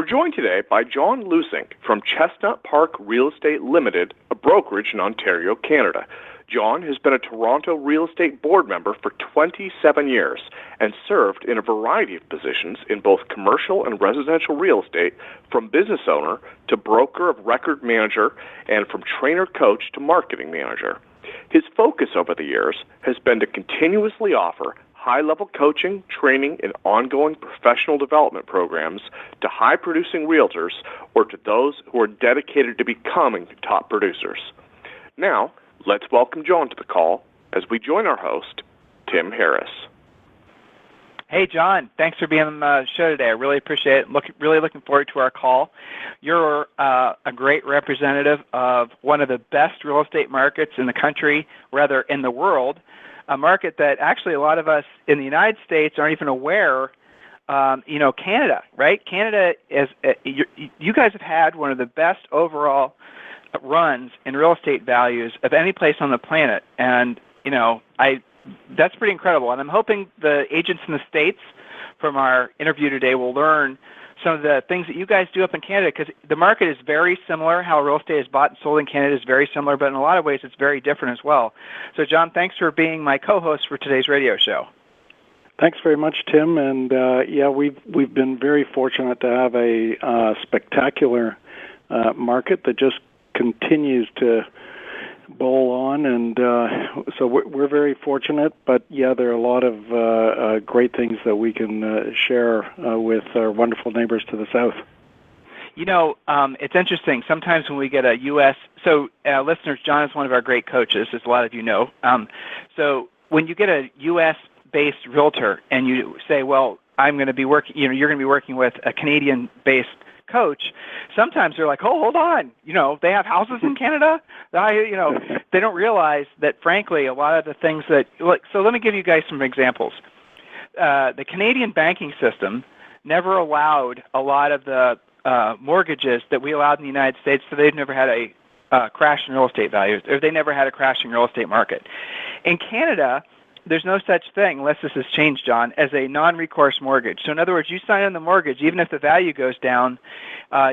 joined today by John Lusink from Chestnut Park Real Estate Limited, a brokerage in Ontario, Canada. John has been a Toronto real estate board member for 27 years and served in a variety of positions in both commercial and residential real estate, from business owner to broker of record manager and from trainer coach to marketing manager. His focus over the years has been to continuously offer high-level coaching, training, and ongoing professional development programs to high-producing realtors or to those who are dedicated to becoming top producers. Now, let's welcome John to the call as we join our host, Tim Harris. Hey, John. Thanks for being on the show today. I really appreciate it. Really looking forward to our call. You're a great representative of one of the best real estate markets in the country, rather in the world, a market that actually a lot of us in the United States aren't even aware. Canada, right? Canada is. You guys have had one of the best overall runs in real estate values of any place on the planet, and that's pretty incredible. And I'm hoping the agents in the States from our interview today will learn some of the things that you guys do up in Canada, because the market is very similar. How real estate is bought and sold in Canada is very similar, but in a lot of ways it's very different as well. So, John, thanks for being my co-host for today's radio show. Thanks very much, Tim. And we've been very fortunate to have a spectacular market that just continues to bowl on, and so we're very fortunate. But there are a lot of great things that we can share with our wonderful neighbors to the south. It's interesting. Sometimes when we get a U.S. Listeners, John is one of our great coaches, as a lot of you know. So when you get a U.S.-based realtor and you say, "Well, I'm going to be working," you're going to be working with a Canadian-based coach, sometimes they're like, "Oh, hold on, they have houses in Canada." They don't realize that, frankly, a lot of the things that. So let me give you guys some examples. The Canadian banking system never allowed a lot of the mortgages that we allowed in the United States, so they've never had a crash in real estate values, or they never had a crash in real estate market. In Canada, there's no such thing, unless this has changed, John, as a non-recourse mortgage. So in other words, you sign on the mortgage, even if the value goes down,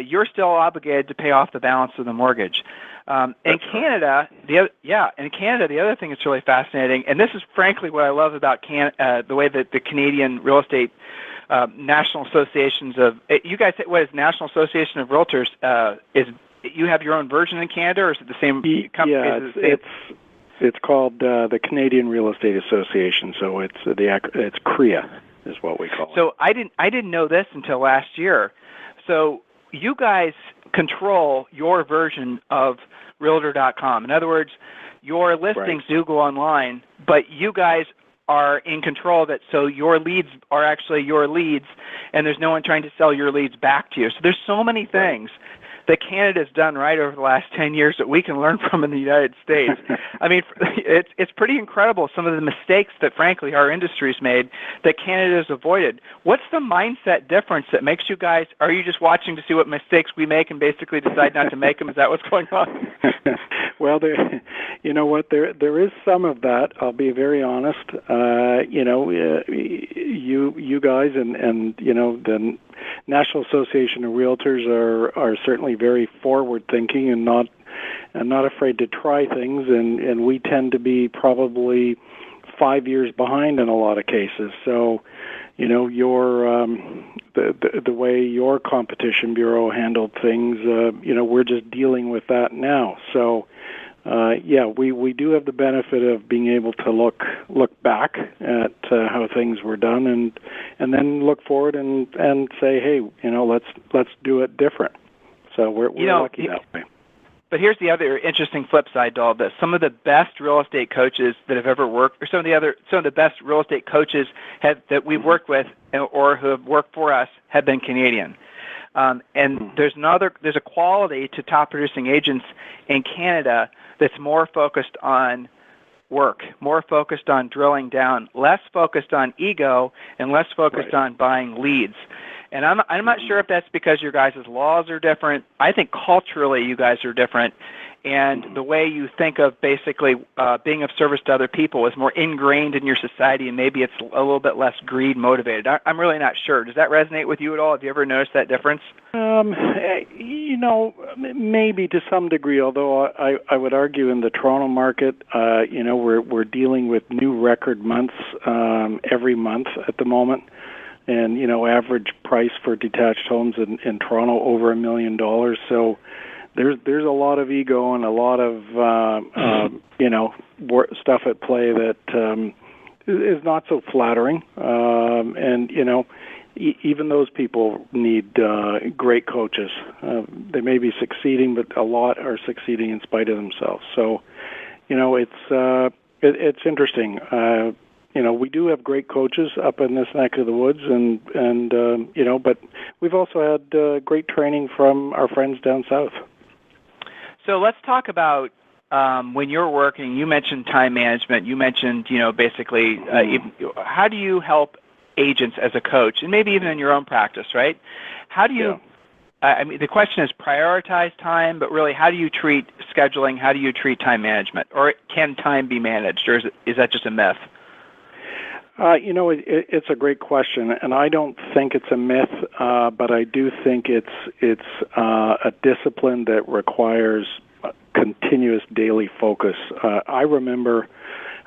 you're still obligated to pay off the balance of the mortgage. In Canada, the other thing that's really fascinating, and this is frankly what I love about the way that the Canadian real estate National Associations of, you guys, what is National Association of Realtors, is you have your own version in Canada, or is it the same company? Yeah, it's called the Canadian Real Estate Association, so it's CREA is what we call it. So I didn't know this until last year. So you guys control your version of Realtor.com. In other words, your listings do go online, but you guys are in control of it, so your leads are actually your leads, and there's no one trying to sell your leads back to you. So there's so many things that Canada's done right over the last 10 years that we can learn from in the United States. I mean, it's pretty incredible, some of the mistakes that, frankly, our industry's made that Canada's avoided. What's the mindset difference that makes you guys, are you just watching to see what mistakes we make and basically decide not to make them? Is that what's going on? Well, you know what, there is some of that, I'll be very honest. You guys and the National Association of Realtors are certainly very forward-thinking and not afraid to try things, and we tend to be probably 5 years behind in a lot of cases. So, your the way your competition bureau handled things, we're just dealing with that now. So, we do have the benefit of being able to look back at how things were done, and then look forward and say, hey, let's do it different. So we're lucky that way. But here's the other interesting flip side to all this. Some of the best real estate coaches that have ever worked, or some of the best real estate coaches that we've worked with or who have worked for us have been Canadian. And there's a quality to top producing agents in Canada that's more focused on work, more focused on drilling down, less focused on ego, and less focused on buying leads. And I'm not sure if that's because your guys' laws are different. I think culturally you guys are different and the way you think of basically being of service to other people is more ingrained in your society, and maybe it's a little bit less greed motivated. I'm really not sure. Does that resonate with you at all? Have you ever noticed that difference? Maybe to some degree, although I would argue in the Toronto market, we're dealing with new record months every month at the moment. And, average price for detached homes in Toronto over $1 million. So there's a lot of ego and a lot of, stuff at play that is not so flattering. Even those people need great coaches. They may be succeeding, but a lot are succeeding in spite of themselves. So, it's interesting. We do have great coaches up in this neck of the woods, but we've also had great training from our friends down south. So let's talk about when you're working. You mentioned time management. You mentioned, basically, how do you help agents as a coach, and maybe even in your own practice, right? How do you? Yeah. The question is prioritize time, but really, how do you treat scheduling? How do you treat time management, or can time be managed, or is that just a myth? It's a great question, and I don't think it's a myth, but I do think it's a discipline that requires continuous daily focus. I remember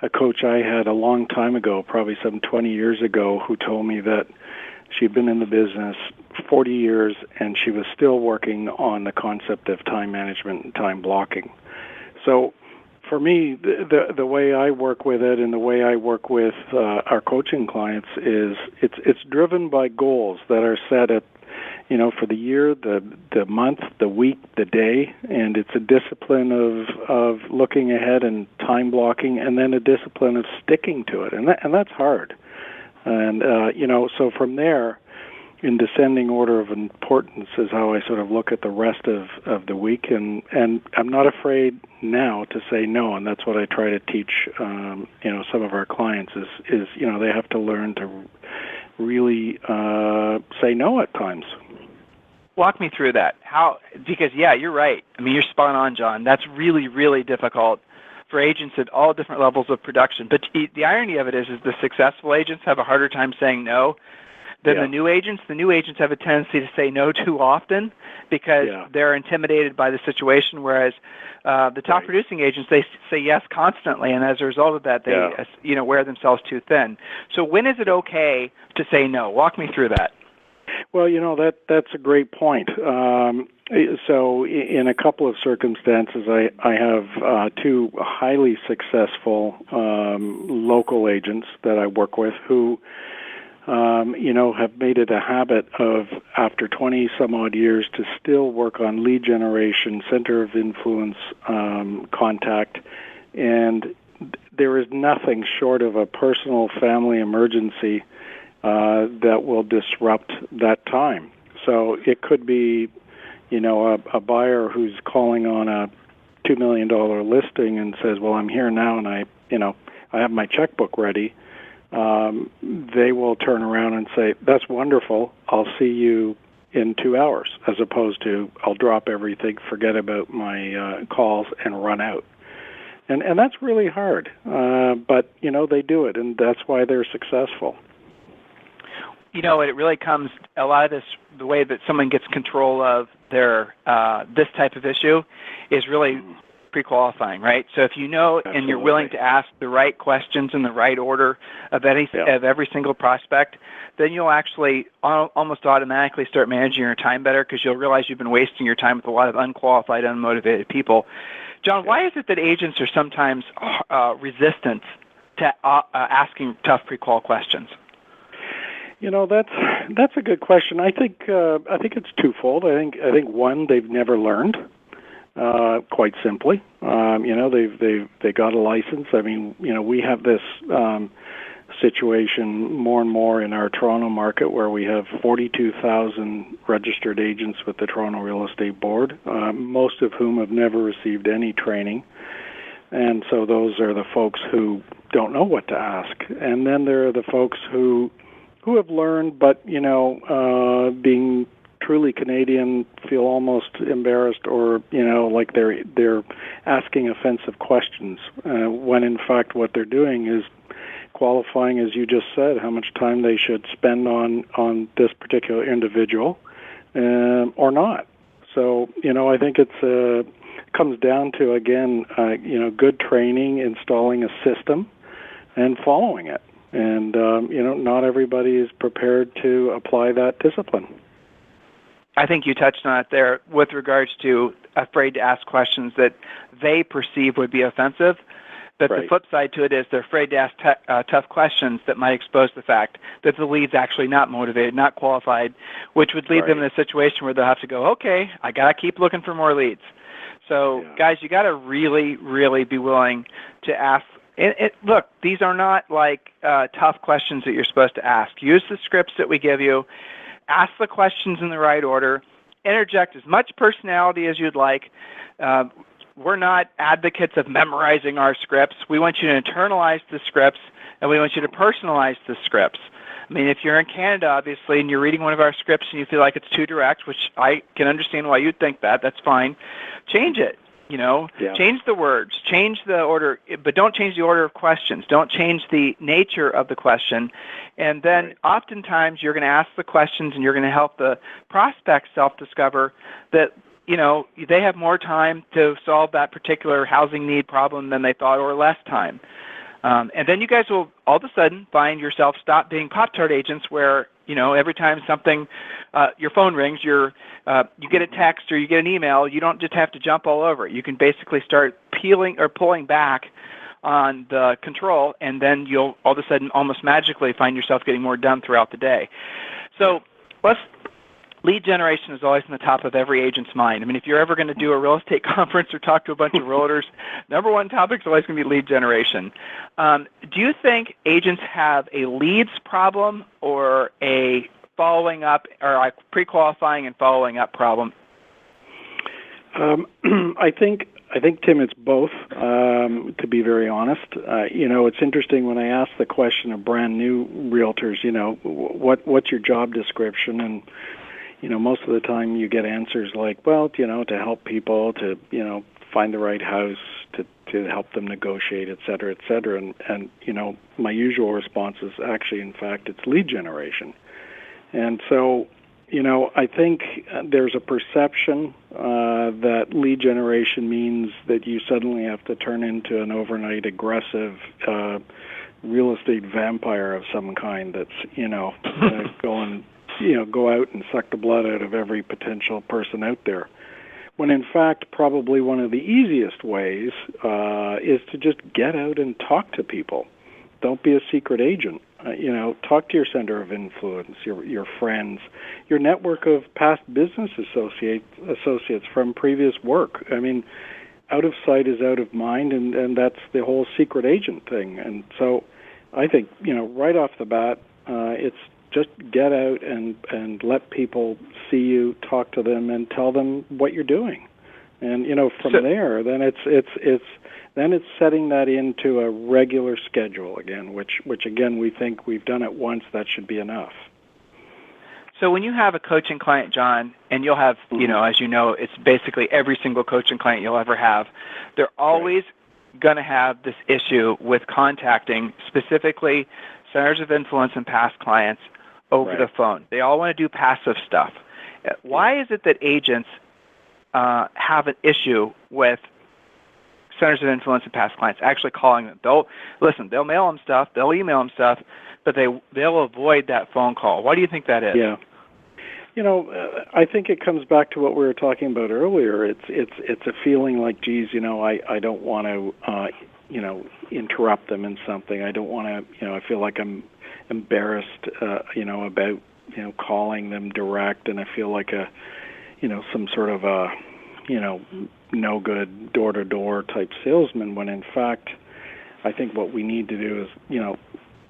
a coach I had a long time ago, probably some 20 years ago, who told me that she'd been in the business 40 years and she was still working on the concept of time management and time blocking. So for me, the way I work with it and the way I work with our coaching clients is it's driven by goals that are set at, for the year, the month, the week, the day, and it's a discipline of looking ahead and time blocking, and then a discipline of sticking to it, and that's hard. And so from there, in descending order of importance is how I sort of look at the rest of the week, and I'm not afraid now to say no, and that's what I try to teach some of our clients is they have to learn to really say no at times. Walk me through that. Because you're right. I mean, you're spot on, John. That's really, really difficult for agents at all different levels of production. But the irony of it is the successful agents have a harder time saying no than the new agents. The new agents have a tendency to say no too often because they're intimidated by the situation, whereas the top producing agents, they say yes constantly, and as a result of that, they wear themselves too thin. So when is it okay to say no? Walk me through that. Well, that's a great point. So in a couple of circumstances, I have two highly successful local agents that I work with who have made it a habit of, after 20 some odd years, to still work on lead generation, center of influence, contact, and there is nothing short of a personal family emergency that will disrupt that time. So it could be, a buyer who's calling on a $2 million listing and says, well, I'm here now and I have my checkbook ready. They will turn around and say, that's wonderful, I'll see you in 2 hours, as opposed to I'll drop everything, forget about my calls, and run out. And that's really hard, but they do it, and that's why they're successful. It really comes, a lot of this, the way that someone gets control of their this type of issue is really pre-qualifying, right? So if and you're willing to ask the right questions in the right order of every single prospect, then you'll actually almost automatically start managing your time better, because you'll realize you've been wasting your time with a lot of unqualified, unmotivated people. John, why is it that agents are sometimes resistant to asking tough pre-qual questions? That's a good question. I think it's twofold. I think one, they've never learned. Quite simply, they got a license. I mean, we have this situation more and more in our Toronto market where we have 42,000 registered agents with the Toronto Real Estate Board, most of whom have never received any training. And so those are the folks who don't know what to ask. And then there are the folks who have learned, but, being truly Canadian feel almost embarrassed or, like they're asking offensive questions, when in fact what they're doing is qualifying, as you just said, how much time they should spend on this particular individual or not. So, I think it's comes down to, again, good training, installing a system, and following it. And, not everybody is prepared to apply that discipline. I think you touched on it there with regards to afraid to ask questions that they perceive would be offensive. But right. The flip side to it is they're afraid to ask tough questions that might expose the fact that the lead's actually not motivated, not qualified, which would lead them in a situation where they'll have to go, okay, I got to keep looking for more leads. So, guys, you got to really, really be willing to ask. Look, these are not like tough questions that you're supposed to ask. Use the scripts that we give you. Ask the questions in the right order. Interject as much personality as you'd like. We're not advocates of memorizing our scripts. We want you to internalize the scripts, and we want you to personalize the scripts. I mean, if you're in Canada, obviously, and you're reading one of our scripts and you feel like it's too direct, which I can understand why you'd think that, that's fine. Change it. Change the words, change the order, but don't change the order of questions. Don't change the nature of the question. And then oftentimes you're going to ask the questions and you're going to help the prospect self-discover that, they have more time to solve that particular housing need problem than they thought, or less time. And then you guys will all of a sudden find yourself stop being Pop-Tart agents where, every time something, your phone rings, you get a text or you get an email, you don't just have to jump all over it. You can basically start peeling or pulling back on the control, and then you'll all of a sudden almost magically find yourself getting more done throughout the day. So lead generation is always on the top of every agent's mind. I mean, if you're ever going to do a real estate conference or talk to a bunch of realtors, number one topic is always going to be lead generation. Do you think agents have a leads problem or a following up, or like pre-qualifying and following up problem? I think, Tim, it's both, to be very honest. It's interesting when I ask the question of brand new realtors, what's your job description? And most of the time you get answers like, well, to help people, to, find the right house, to help them negotiate, et cetera, et cetera. And my usual response is actually, in fact, it's lead generation. And so, I think there's a perception that lead generation means that you suddenly have to turn into an overnight aggressive real estate vampire of some kind that's, go out and suck the blood out of every potential person out there. When in fact, probably one of the easiest ways is to just get out and talk to people. Don't be a secret agent. Talk to your center of influence, your friends, your network of past business associates from previous work. I mean, out of sight is out of mind, and that's the whole secret agent thing. And so I think, right off the bat, it's just get out and let people see you, talk to them, and tell them what you're doing. And from there, then it's setting that into a regular schedule again, which again we think we've done it once, that should be enough. So when you have a coaching client, John, and you'll have, as you know, it's basically every single coaching client you'll ever have, they're always going to have this issue with contacting specifically centers of influence and past clients over the phone. They all want to do passive stuff. Why is it that agents have an issue with centers of influence and past clients actually calling them? They'll mail them stuff, they'll email them stuff, but they'll avoid that phone call. Why do you think that is? Yeah. I think it comes back to what we were talking about earlier. It's a feeling like, geez, I don't want to, interrupt them in something. I don't want to, I feel like I'm embarrassed, about, calling them direct, and I feel like some sort of a, no good door-to-door type salesman, when in fact, I think what we need to do is,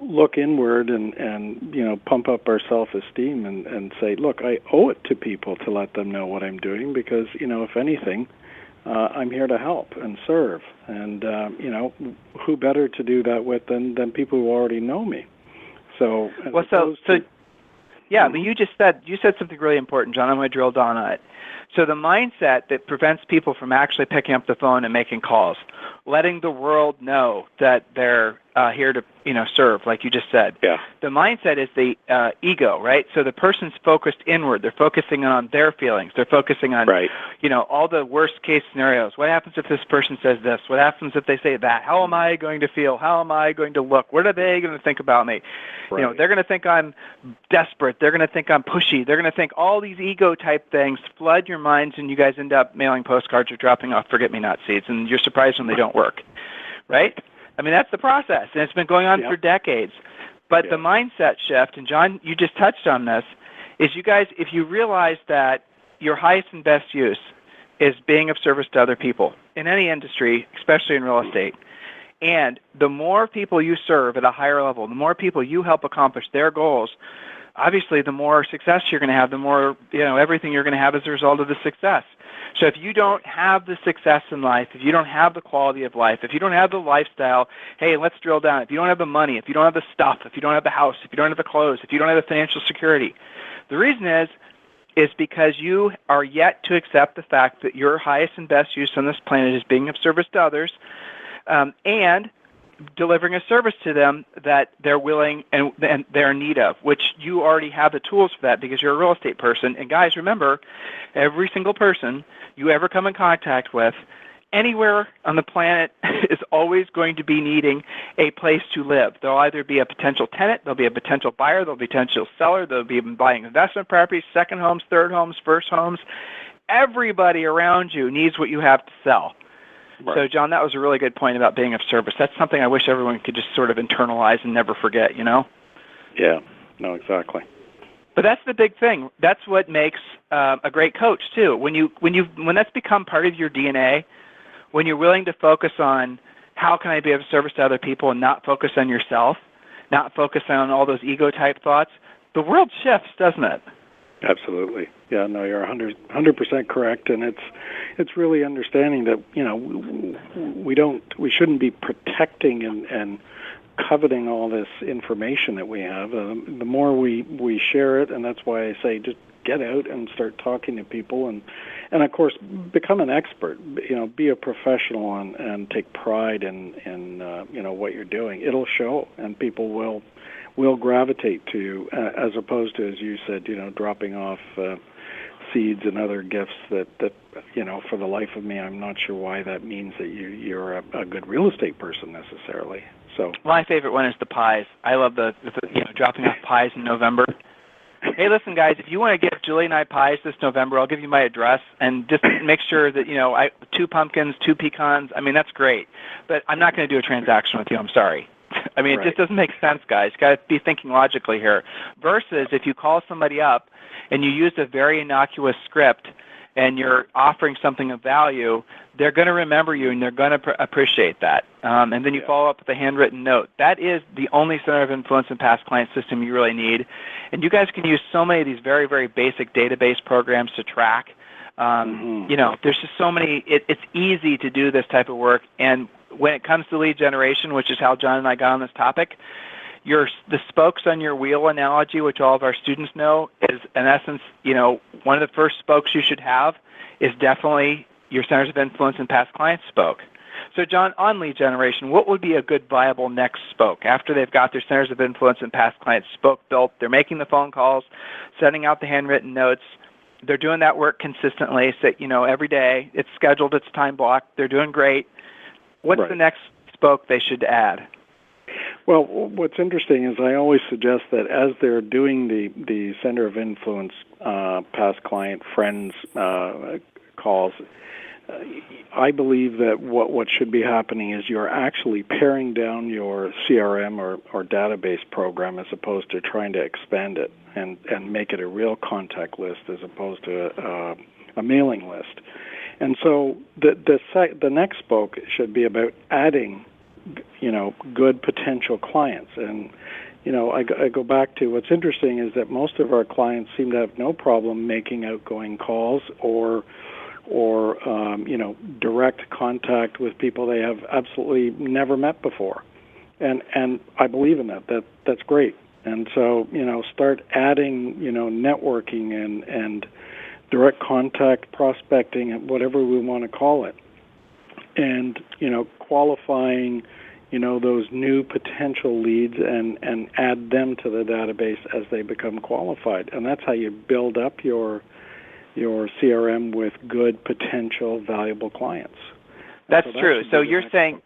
look inward and pump up our self-esteem and say, look, I owe it to people to let them know what I'm doing because, if anything, I'm here to help and serve. And, who better to do that with than people who already know me? So, Yeah, but you said something really important, John. I'm going to drill down on it. So the mindset that prevents people from actually picking up the phone and making calls, letting the world know that they're here to serve, like you just said. Yeah. The mindset is the ego, right? So the person's focused inward. They're focusing on their feelings. They're focusing on, all the worst case scenarios. What happens if this person says this? What happens if they say that? How am I going to feel? How am I going to look? What are they going to think about me? Right. They're going to think I'm desperate. They're going to think I'm pushy. They're going to think all these ego type things flood your minds, and you guys end up mailing postcards or dropping off forget-me-not seeds, and you're surprised when they don't work, right? I mean, that's the process, and it's been going on for decades. But the mindset shift, and John, you just touched on this, is you guys, if you realize that your highest and best use is being of service to other people in any industry, especially in real estate, and the more people you serve at a higher level, the more people you help accomplish their goals, obviously the more success you're going to have, the more, everything you're going to have as a result of the success. So if you don't have the success in life, if you don't have the quality of life, if you don't have the lifestyle, hey, let's drill down. If you don't have the money, if you don't have the stuff, if you don't have the house, if you don't have the clothes, if you don't have the financial security, the reason is because you are yet to accept the fact that your highest and best use on this planet is being of service to others, and delivering a service to them that they're willing and they're in need of, which you already have the tools for that because you're a real estate person. And guys, remember, every single person you ever come in contact with anywhere on the planet is always going to be needing a place to live. There'll either be a potential tenant, there'll be a potential buyer, there'll be a potential seller, there'll be buying investment properties, second homes, third homes, first homes. Everybody around you needs what you have to sell. Right. So, John, that was a really good point about being of service. That's something I wish everyone could just sort of internalize and never forget, Yeah, no, exactly. But that's the big thing. That's what makes a great coach, too. When that's become part of your DNA, when you're willing to focus on how can I be of service to other people and not focus on yourself, not focus on all those ego-type thoughts, the world shifts, doesn't it? Absolutely. Yeah, no, you're 100% correct, and it's really understanding that we shouldn't be protecting and coveting all this information that we have. The more we share it, and that's why I say just get out and start talking to people, and of course become an expert. Be a professional and take pride in what you're doing. It'll show, and people will gravitate to you, as opposed to, as you said, dropping off seeds and other gifts that for the life of me, I'm not sure why that means that you're a good real estate person necessarily. So my favorite one is the pies. I love the dropping off pies in November. Hey, listen, guys, if you want to give Julie and I pies this November, I'll give you my address, and just make sure that 2 pumpkins, 2 pecans. I mean, that's great, but I'm not going to do a transaction with you. I'm sorry. I mean, It just doesn't make sense, guys. You've got to be thinking logically here. Versus if you call somebody up and you use a very innocuous script and you're offering something of value, they're going to remember you and they're going to appreciate that. And then you follow up with a handwritten note. That is the only center of influence and past client system you really need. And you guys can use so many of these very, very basic database programs to track. There's just so many. It's easy to do this type of work. And when it comes to lead generation, which is how John and I got on this topic, the spokes on your wheel analogy, which all of our students know, is in essence, one of the first spokes you should have is definitely your centers of influence and past clients spoke. So, John, on lead generation, what would be a good viable next spoke after they've got their centers of influence and past clients spoke built? They're making the phone calls, sending out the handwritten notes. They're doing that work consistently, so, every day. It's scheduled, it's time blocked. They're doing great. What's the next spoke they should add? Well, what's interesting is I always suggest that as they're doing the center of influence, past client, friends calls, I believe that what should be happening is you're actually paring down your CRM or database program as opposed to trying to expand it and make it a real contact list as opposed to a mailing list. And so the next spoke should be about adding, good potential clients. And, I go back to what's interesting is that most of our clients seem to have no problem making outgoing calls or direct contact with people they have absolutely never met before. And I believe in that. That's great. And so, start adding, networking and direct contact prospecting, whatever we want to call it, and, qualifying, those new potential leads and add them to the database as they become qualified. And that's how you build up your CRM with good, potential, valuable clients. That's true. So you're saying,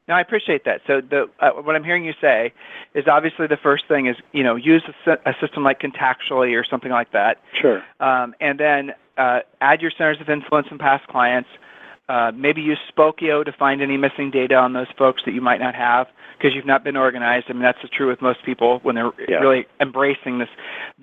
no, I appreciate that. So what I'm hearing you say is obviously the first thing is, use a system like Contactually or something like that. Sure. And then add your centers of influence and past clients. Maybe use Spokio to find any missing data on those folks that you might not have because you've not been organized. I mean, that's true with most people when they're really embracing this.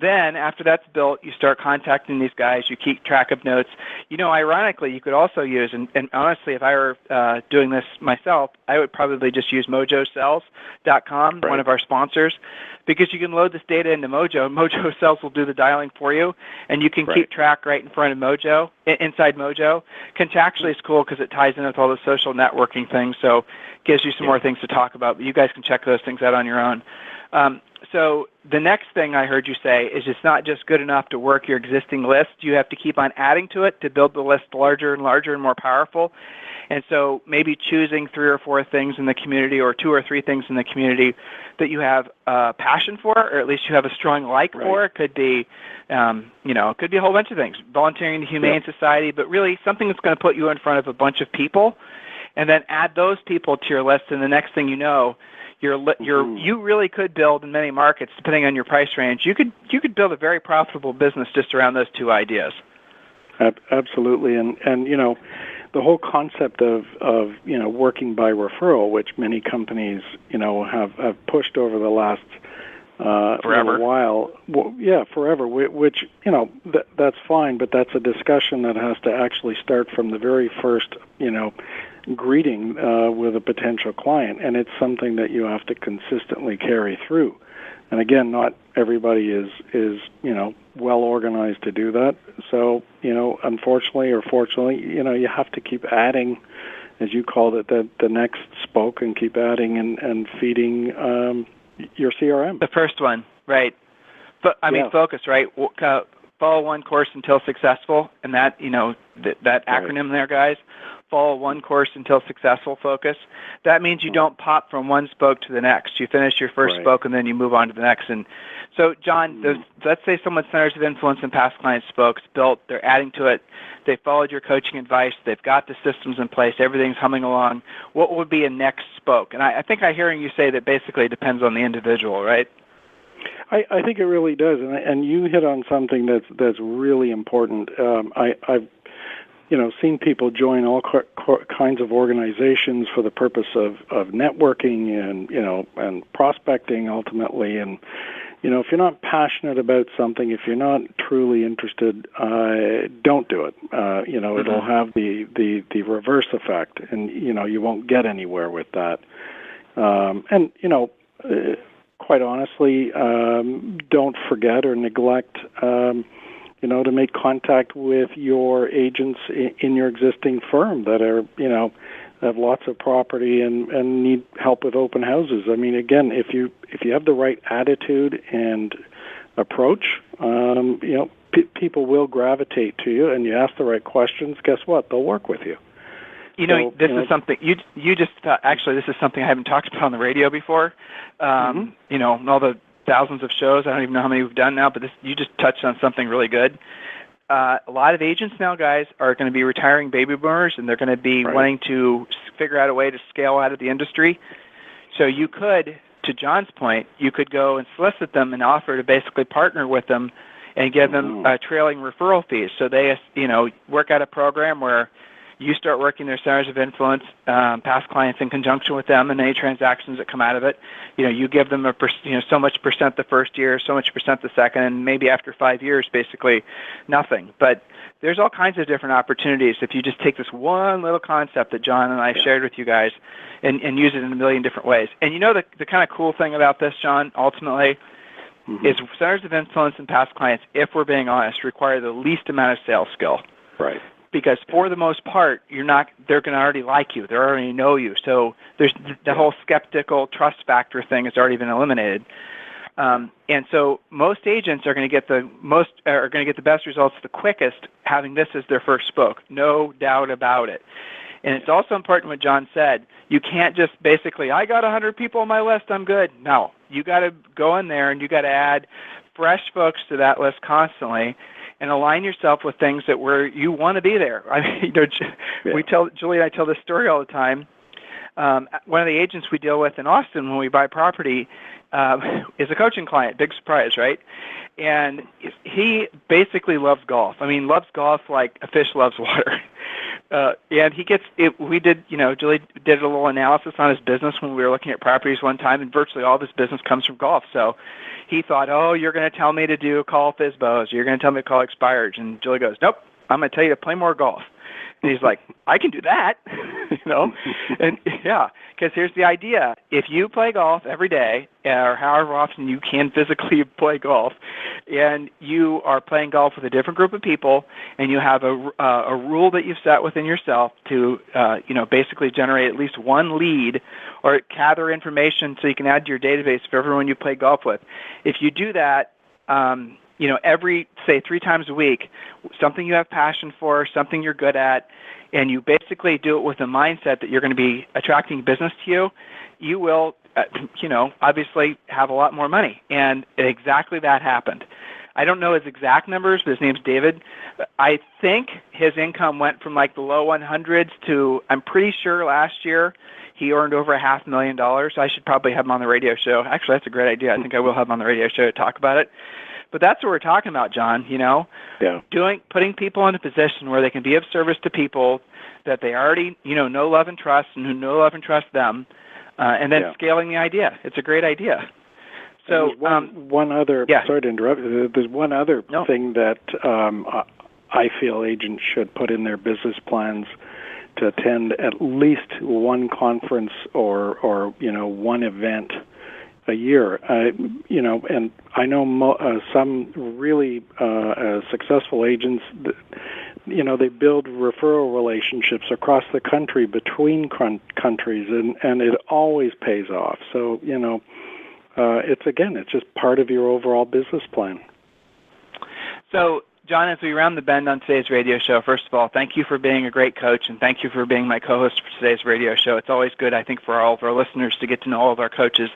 Then, after that's built, you start contacting these guys. You keep track of notes. Ironically, you could also use, and honestly, if I were doing this myself, I would probably just use mojocells.com, one of our sponsors, because you can load this data into Mojo. Mojo Cells will do the dialing for you, and you can keep track right in front of Mojo, inside Mojo. Contactually is cool because it ties in with all the social networking things, so gives you some more things to talk about, but you guys can check those things out on your own. So the next thing I heard you say is it's not just good enough to work your existing list. You have to keep on adding to it to build the list larger and larger and more powerful. And so maybe choosing 3 or 4 things in the community or 2 or 3 things in the community that you have passion for, or at least you have a strong like for. It could be, it could be a whole bunch of things. Volunteering to Humane Society, but really something that's going to put you in front of a bunch of people, and then add those people to your list, and the next thing you know, you really could build in many markets, depending on your price range. You could build a very profitable business just around those 2 ideas. Absolutely, and the whole concept of working by referral, which many companies have pushed over the last forever while. Forever. Which that's fine, but that's a discussion that has to actually start from the very first greeting with a potential client, and it's something that you have to consistently carry through. And again, not everybody is well organized to do that. So unfortunately or fortunately, you have to keep adding, as you called it, the next spoke, and keep adding and feeding your CRM. The first one, right? But focus, right? Follow one course until successful, and that that acronym there, guys. Follow one course until successful focus. That means you don't pop from one spoke to the next. You finish your first spoke and then you move on to the next. And so, John, let's say someone's centers of influence and past client spokes built. They're adding to it. They followed your coaching advice. They've got the systems in place. Everything's humming along. What would be a next spoke? And I think I'm hearing you say that basically it depends on the individual, right? I think it really does, and you hit on something that's really important. I've seen people join all kinds of organizations for the purpose of networking and prospecting ultimately. And if you're not passionate about something, if you're not truly interested, don't do it. It'll have the reverse effect, and you won't get anywhere with that. Quite honestly, don't forget or neglect, to make contact with your agents in your existing firm that are, have lots of property and need help with open houses. I mean, again, if you have the right attitude and approach, people will gravitate to you, and you ask the right questions. Guess what? They'll work with you. This is something you just actually. This is something I haven't talked about on the radio before. In all the thousands of shows, I don't even know how many we've done now, but you just touched on something really good. A lot of agents now, guys, are going to be retiring baby boomers, and they're going to be wanting to figure out a way to scale out of the industry. So you could, to John's point, you could go and solicit them and offer to basically partner with them and give them trailing referral fees. So they, work out a program where you start working their centers of influence, past clients in conjunction with them, and any transactions that come out of it, you give them so much percent the first year, so much percent the second, and maybe after 5 years, basically nothing. But there's all kinds of different opportunities if you just take this one little concept that John and I shared with you guys and use it in a million different ways. And the kind of cool thing about this, John, ultimately, is centers of influence and past clients, if we're being honest, require the least amount of sales skill. Right. Because for the most part, they're going to already like you. They already know you. So there's the whole skeptical trust factor thing has already been eliminated. And so most agents are going to get the best results the quickest having this as their first spoke, no doubt about it. And it's also important what John said. You can't just basically, I got 100 people on my list, I'm good. No, you got to go in there and you got to add fresh folks to that list constantly, and align yourself with things that where you want to be there. I mean, Julie and I tell this story all the time. One of the agents we deal with in Austin when we buy property is a coaching client. Big surprise, right? And he basically loves golf. I mean, loves golf like a fish loves water. And he gets it. We did, Julie did a little analysis on his business when we were looking at properties one time, and virtually all of his business comes from golf. So he thought, oh, you're going to tell me to call FSBOs. You're going to tell me to call expireds. And Julie goes, nope, I'm going to tell you to play more golf. And he's like, I can do that, and yeah, because here's the idea. If you play golf every day, or however often you can physically play golf, and you are playing golf with a different group of people, and you have a rule that you've set within yourself to, basically generate at least one lead or gather information so you can add to your database for everyone you play golf with. If you do that, every, say, 3 times a week, something you have passion for, something you're good at, and you basically do it with a mindset that you're going to be attracting business to you, you will, obviously have a lot more money. And exactly that happened. I don't know his exact numbers, but his name's David. I think his income went from like the low 100s to, I'm pretty sure last year, he earned over $500,000. I should probably have him on the radio show. Actually, that's a great idea. I think I will have him on the radio show to talk about it. But that's what we're talking about, John, putting people in a position where they can be of service to people that they already, know, love, and trust, and who know, love, and trust them, and then scaling the idea. It's a great idea. So one other, sorry to interrupt, there's one other thing that I feel agents should put in their business plans to attend at least one conference or one event a year, and I know some really successful agents. They build referral relationships across the country between countries, and it always pays off. So it's just part of your overall business plan. So, John, as we round the bend on today's radio show, first of all, thank you for being a great coach, and thank you for being my co-host for today's radio show. It's always good, I think, for all of our listeners to get to know all of our coaches.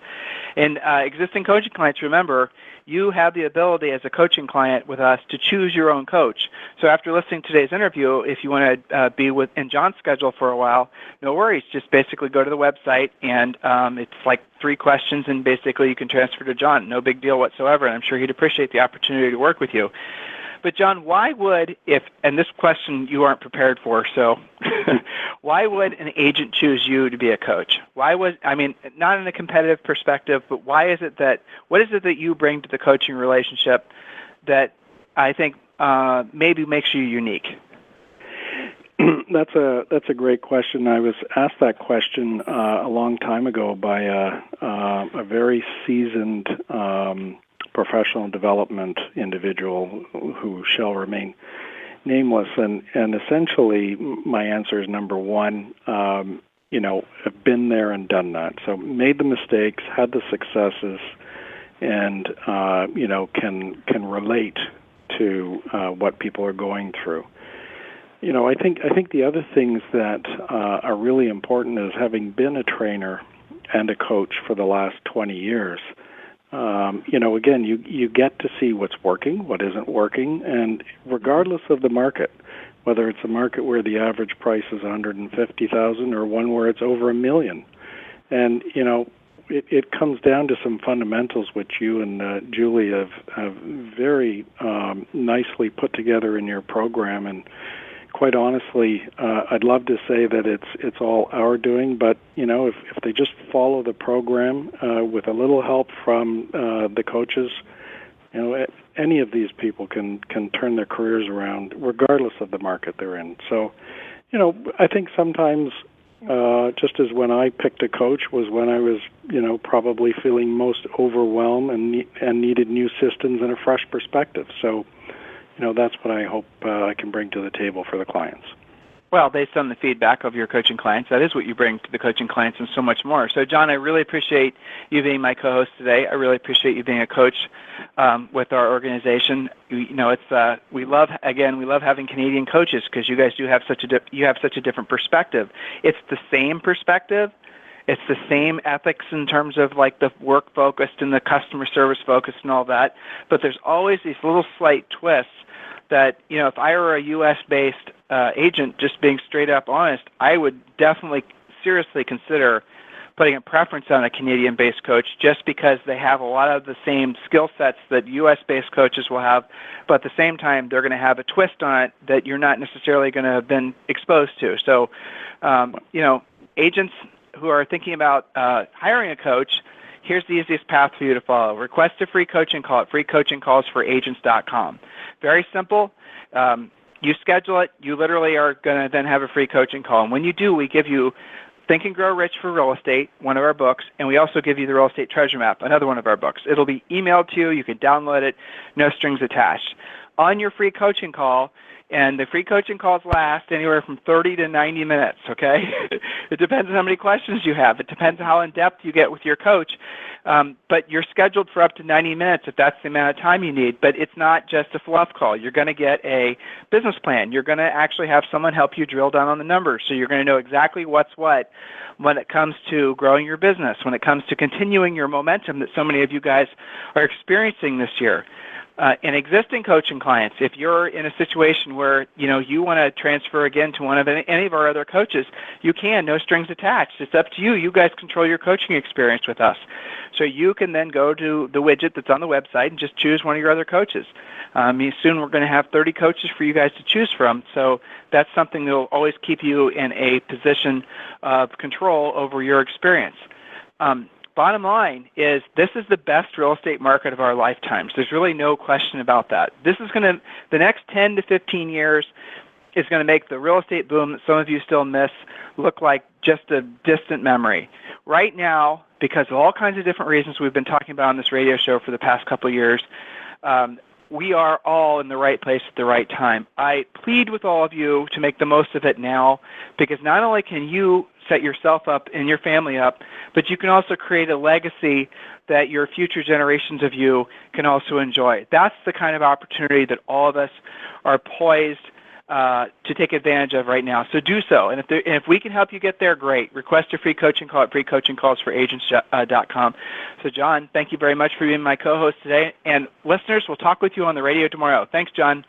And existing coaching clients, remember, you have the ability as a coaching client with us to choose your own coach. So after listening to today's interview, if you want to be in John's schedule for a while, no worries. Just basically go to the website, and it's like 3 questions, and basically you can transfer to John. No big deal whatsoever, and I'm sure he'd appreciate the opportunity to work with you. But John, why would, and this question you aren't prepared for, so why would an agent choose you to be a coach? Not in a competitive perspective, but what is it that you bring to the coaching relationship that I think maybe makes you unique? That's a great question. I was asked that question a long time ago by a very seasoned professional development individual who shall remain nameless, and essentially my answer is number one, have been there and done that. So made the mistakes, had the successes, and can relate to what people are going through. I think the other things that are really important is having been a trainer and a coach for the last 20 years. Again, you get to see what's working, what isn't working, and regardless of the market, whether it's a market where the average price is $150,000 or one where it's over $1 million, and it comes down to some fundamentals which you and Julie have very nicely put together in your program. And quite honestly, I'd love to say that it's all our doing, but if they just follow the program with a little help from the coaches, any of these people can turn their careers around regardless of the market they're in. So, I think sometimes just as when I picked a coach was when I was, probably feeling most overwhelmed and needed new systems and a fresh perspective. So, that's what I hope I can bring to the table for the clients. Well, based on the feedback of your coaching clients, that is what you bring to the coaching clients and so much more. So, John, I really appreciate you being my co-host today. I really appreciate you being a coach with our organization. We love having Canadian coaches because you guys do have such a different perspective. It's the same perspective. It's the same ethics in terms of like the work focused and the customer service focused and all that. But there's always these little slight twists that, if I were a U.S.-based agent, just being straight up honest, I would definitely seriously consider putting a preference on a Canadian-based coach just because they have a lot of the same skill sets that U.S.-based coaches will have, but at the same time, they're going to have a twist on it that you're not necessarily going to have been exposed to. So, agents who are thinking about hiring a coach, here's the easiest path for you to follow. Request a free coaching call at freecoachingcallsforagents.com. Very simple. You schedule it. You literally are going to then have a free coaching call. And when you do, we give you Think and Grow Rich for Real Estate, one of our books, and we also give you the Real Estate Treasure Map, another one of our books. It'll be emailed to you. You can download it, no strings attached. On your free coaching call, and the free coaching calls last anywhere from 30 to 90 minutes, okay? It depends on how many questions you have. It depends on how in-depth you get with your coach. But you're scheduled for up to 90 minutes if that's the amount of time you need. But it's not just a fluff call. You're going to get a business plan. You're going to actually have someone help you drill down on the numbers. So you're going to know exactly what's what when it comes to growing your business, when it comes to continuing your momentum that so many of you guys are experiencing this year. In existing coaching clients, if you're in a situation where you want to transfer again to one of any of our other coaches, you can, no strings attached. It's up to you. You guys control your coaching experience with us. So you can then go to the widget that's on the website and just choose one of your other coaches. Soon we're going to have 30 coaches for you guys to choose from, so that's something that will always keep you in a position of control over your experience. Bottom line is this is the best real estate market of our lifetimes. There's really no question about that. The next 10 to 15 years is going to make the real estate boom that some of you still miss look like just a distant memory. Right now, because of all kinds of different reasons we've been talking about on this radio show for the past couple of years, we are all in the right place at the right time. I plead with all of you to make the most of it now, because not only can you set yourself up and your family up, but you can also create a legacy that your future generations of you can also enjoy. That's the kind of opportunity that all of us are poised to take advantage of right now. So do so. And if we can help you get there, great. Request a free coaching call at freecoachingcallsforagents.com. So, John, thank you very much for being my co-host today. And listeners, we'll talk with you on the radio tomorrow. Thanks, John.